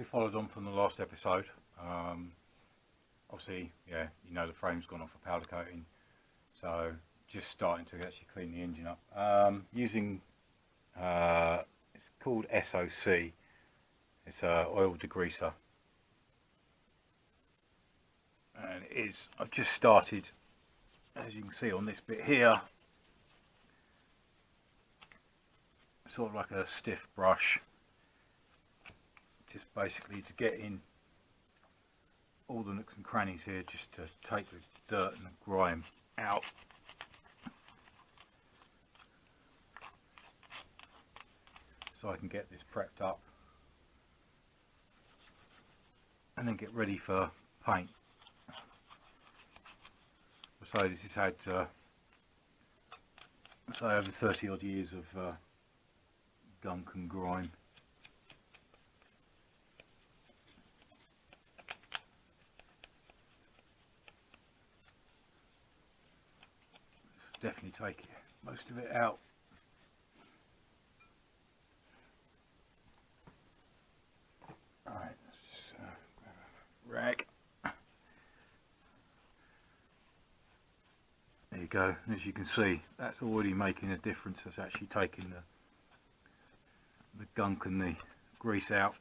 who followed on from the last episode, obviously, yeah, you know the frame's gone off for powder coating, so just starting to actually clean the engine up. Using, it's called SOC, it's a oil degreaser, and it is, I've just started, as you can see on this bit here, sort of like a stiff brush, just basically to get in all the nooks and crannies here, just to take the dirt and the grime out. So I can get this prepped up and then get ready for paint. So this has had say over 30 odd years of gunk and grime. Definitely take most of it out. Alright, let's grab a rag. There you go. As you can see, that's already making a difference. That's actually taking the gunk and the grease out.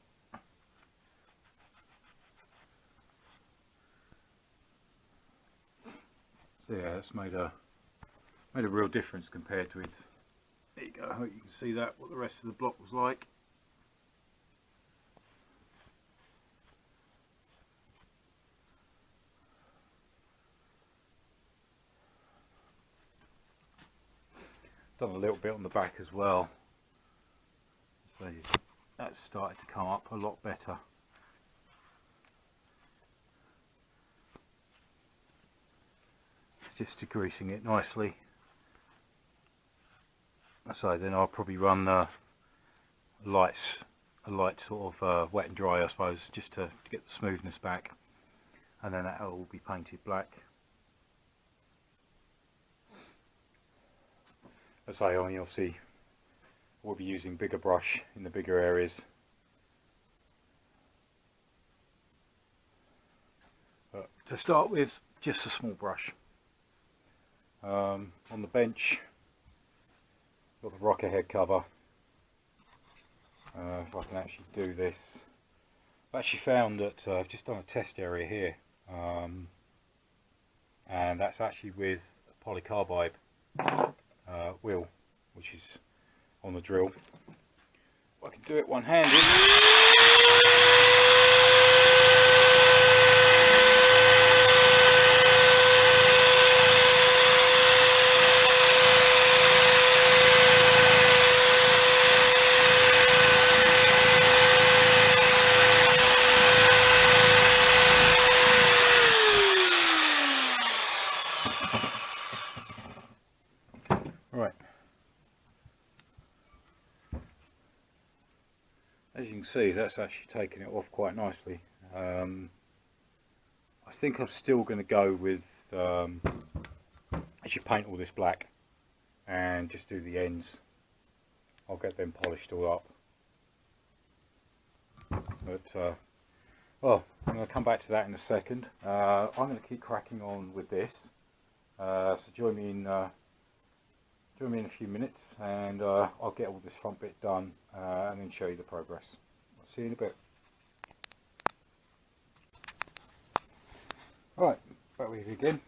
So yeah, that's made a real difference compared with, there you go, I hope you can see that, what the rest of the block was like. Done a little bit on the back as well, so that's started to come up a lot better. It's just degreasing it nicely. So then I'll probably run a light sort of wet and dry, I suppose, just to get the smoothness back, and then that'll all be painted black. As I say, I mean, obviously we'll be using bigger brush in the bigger areas, but to start with, just a small brush. On the bench, got the rocker head cover. If I can actually do this, I've actually found that I've just done a test area here, and that's actually with a polycarbide wheel, which is on the drill. I can do it one-handed. Right, as you can see, that's actually taken it off quite nicely. I think I'm still going to go with, as you paint all this black and just do the ends, I'll get them polished all up. But well, I'm going to come back to that in a second. I'm going to keep cracking on with this, so join me in a few minutes, and I'll get all this front bit done and then show you the progress. I'll see you in a bit. Right, back with you again.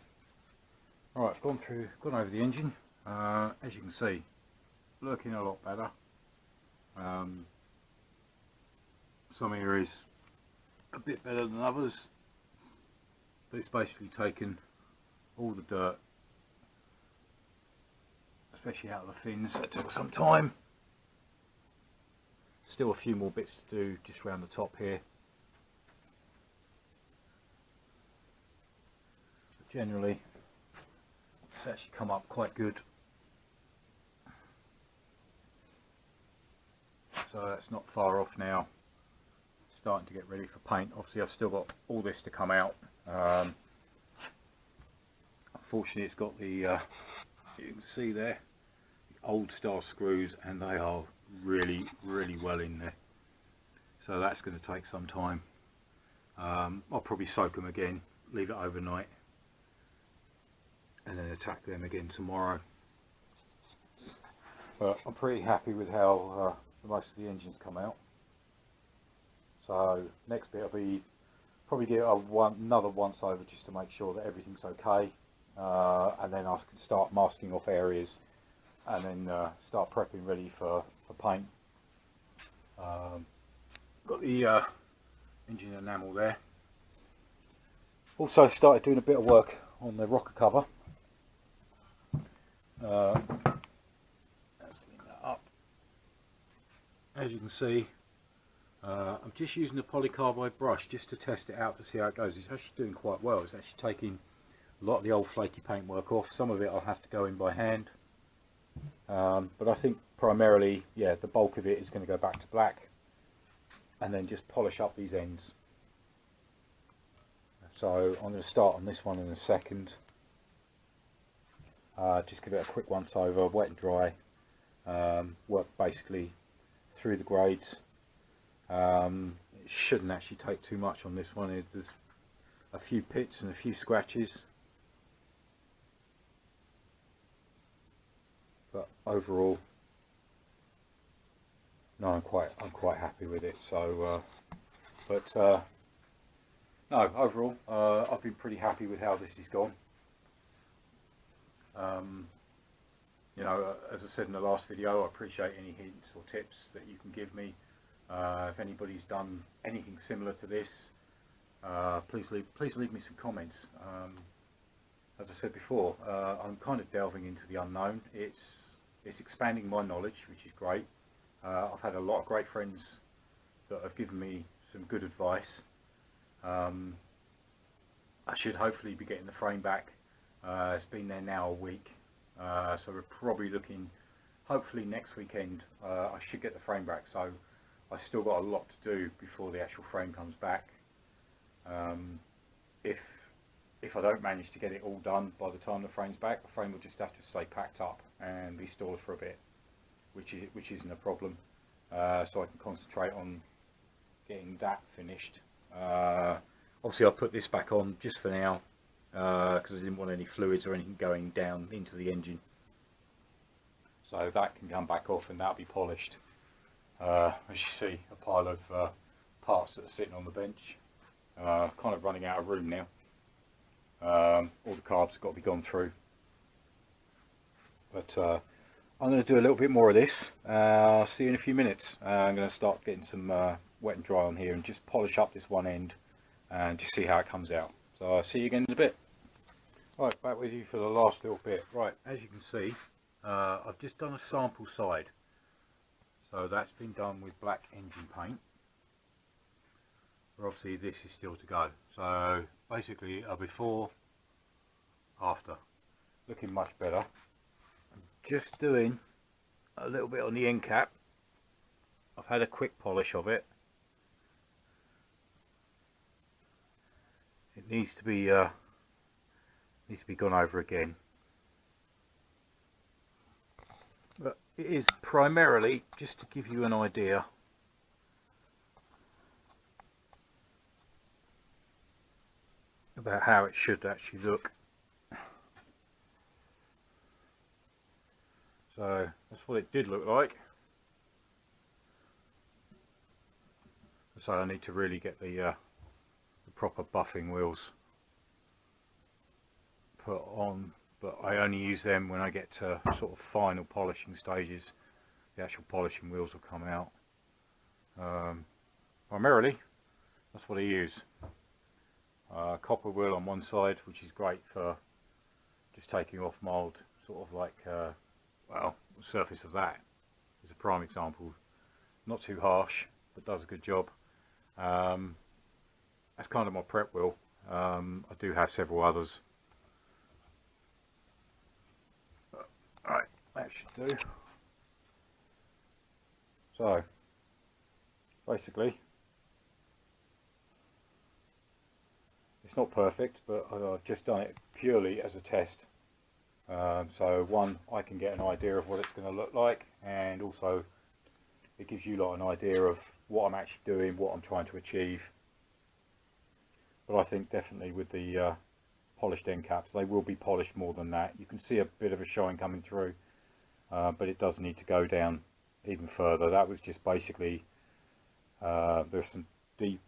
Right, I've gone over the engine. As you can see, looking a lot better. Some areas a bit better than others, but it's basically taken all the dirt, especially out of the fins. That took some time. Still a few more bits to do just around the top here. But generally, it's actually come up quite good. So that's not far off now. Starting to get ready for paint. Obviously I've still got all this to come out. Unfortunately it's got the, you can see there, old style screws, and they are really well in there, so that's going to take some time. I'll probably soak them again, leave it overnight, and then attack them again tomorrow. But I'm pretty happy with how most of the engines come out. So next bit will be probably get another once over just to make sure that everything's okay, and then I can start masking off areas and then start prepping ready for paint. Got the engine enamel there. Also started doing a bit of work on the rocker cover. Let's clean that up. As you can see, I'm just using the polycarbide brush just to test it out to see how it goes. It's actually doing quite well. It's actually taking a lot of the old flaky paintwork off. Some of it I'll have to go in by hand, but I think primarily, yeah, the bulk of it is going to go back to black, and then just polish up these ends. So I'm going to start on this one in a second. Just give it a quick once over, wet and dry. Work basically through the grades. It shouldn't actually take too much on this one. There's a few pits and a few scratches, but overall, no, I'm quite happy with it. So, no, overall, I've been pretty happy with how this has gone. You know, as I said in the last video, I appreciate any hints or tips that you can give me. If anybody's done anything similar to this, please leave me some comments. As I said before, I'm kind of delving into the unknown. It's expanding my knowledge, which is great. I've had a lot of great friends that have given me some good advice. I should hopefully be getting the frame back. It's been there now a week, so we're probably looking, hopefully next weekend I should get the frame back. So I still got a lot to do before the actual frame comes back. If I don't manage to get it all done by the time the frame's back, the frame will just have to stay packed up and be stored for a bit, which isn't a problem. So I can concentrate on getting that finished. Obviously I'll put this back on just for now, because I didn't want any fluids or anything going down into the engine. So that can come back off and that'll be polished. As you see, a pile of parts that are sitting on the bench. Kind of running out of room now. All the carbs have got to be gone through. But I'm going to do a little bit more of this. I'll see you in a few minutes. I'm going to start getting some wet and dry on here and just polish up this one end and just see how it comes out. So I'll see you again in a bit. Right, back with you for the last little bit. Right, as you can see, I've just done a sample side. So that's been done with black engine paint. But obviously this is still to go. So basically a before, after. Looking much better. I'm just doing a little bit on the end cap. I've had a quick polish of it. It needs to be gone over again. But it is primarily just to give you an idea about how it should actually look. So that's what it did look like. So I need to really get the proper buffing wheels put on, but I only use them when I get to sort of final polishing stages. The actual polishing wheels will come out. Primarily that's what I use. Copper wheel on one side, which is great for just taking off mould, sort of like well, the surface of that is a prime example. Not too harsh, but does a good job. That's kind of my prep wheel. I do have several others. Alright, that should do. So, basically, it's not perfect, but I've just done it purely as a test. So one, I can get an idea of what it's going to look like, and also it gives you like an idea of what I'm actually doing, what I'm trying to achieve. But I think definitely with the polished end caps, they will be polished more than that. You can see a bit of a shine coming through, but it does need to go down even further. That was just basically, there's some deep,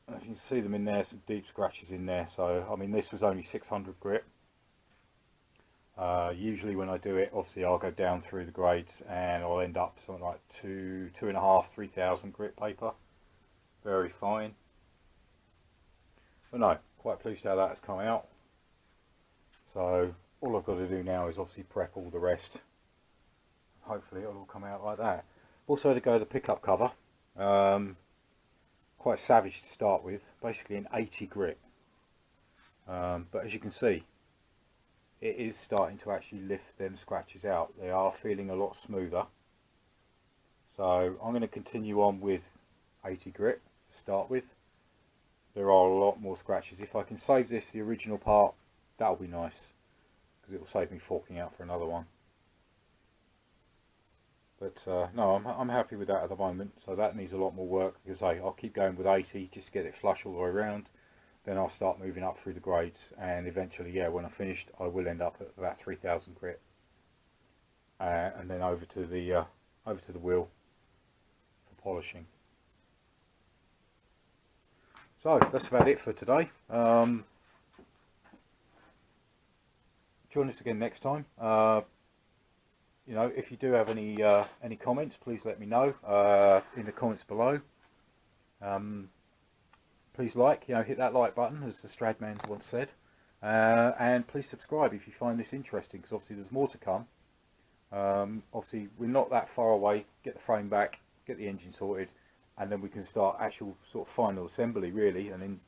as you can see them in there, some deep scratches in there. So I mean, this was only 600 grit. Usually when I do it, obviously I'll go down through the grades and I'll end up something like 2.5, 3,000 grit paper. Very fine. But no, quite pleased how that has come out. So all I've got to do now is obviously prep all the rest. Hopefully it'll all come out like that. Also to go the pickup cover, quite savage to start with, basically an 80 grit. But as you can see, it is starting to actually lift them scratches out. They are feeling a lot smoother. So I'm going to continue on with 80 grit to start with. There are a lot more scratches. If I can save this, the original part, that'll be nice, because it will save me forking out for another one. But no, I'm happy with that at the moment. So that needs a lot more work, because I'll keep going with 80 just to get it flush all the way around. Then I'll start moving up through the grades, and eventually, yeah, when I'm finished, I will end up at about 3,000 grit, and then over to the wheel for polishing. So that's about it for today. Join us again next time. You know, if you do have any comments, please let me know in the comments below. Please hit that like button, as the Stradman once said, and please subscribe if you find this interesting, because obviously there's more to come. Obviously we're not that far away. Get the frame back, get the engine sorted, and then we can start actual sort of final assembly really, and then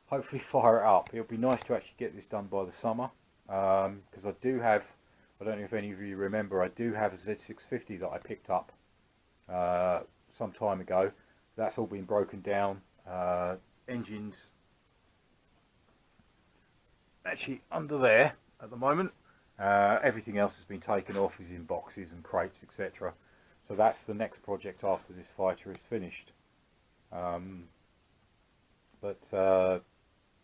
hopefully fire it up. It'll be nice to actually get this done by the summer, because I do have, I don't know if any of you remember, I do have a Z650 that I picked up some time ago. That's all been broken down. Engines actually under there at the moment. Everything else has been taken off, is in boxes and crates, etc. So that's the next project after this fighter is finished. But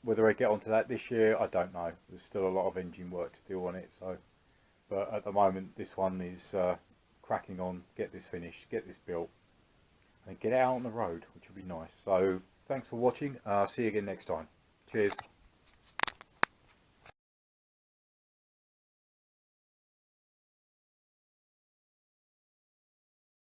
whether I get onto that this year, I don't know. There's still a lot of engine work to do on it. So, but at the moment, this one is cracking on. Get this finished, get this built, and get it out on the road, which will be nice. So thanks for watching. See you again next time. Cheers.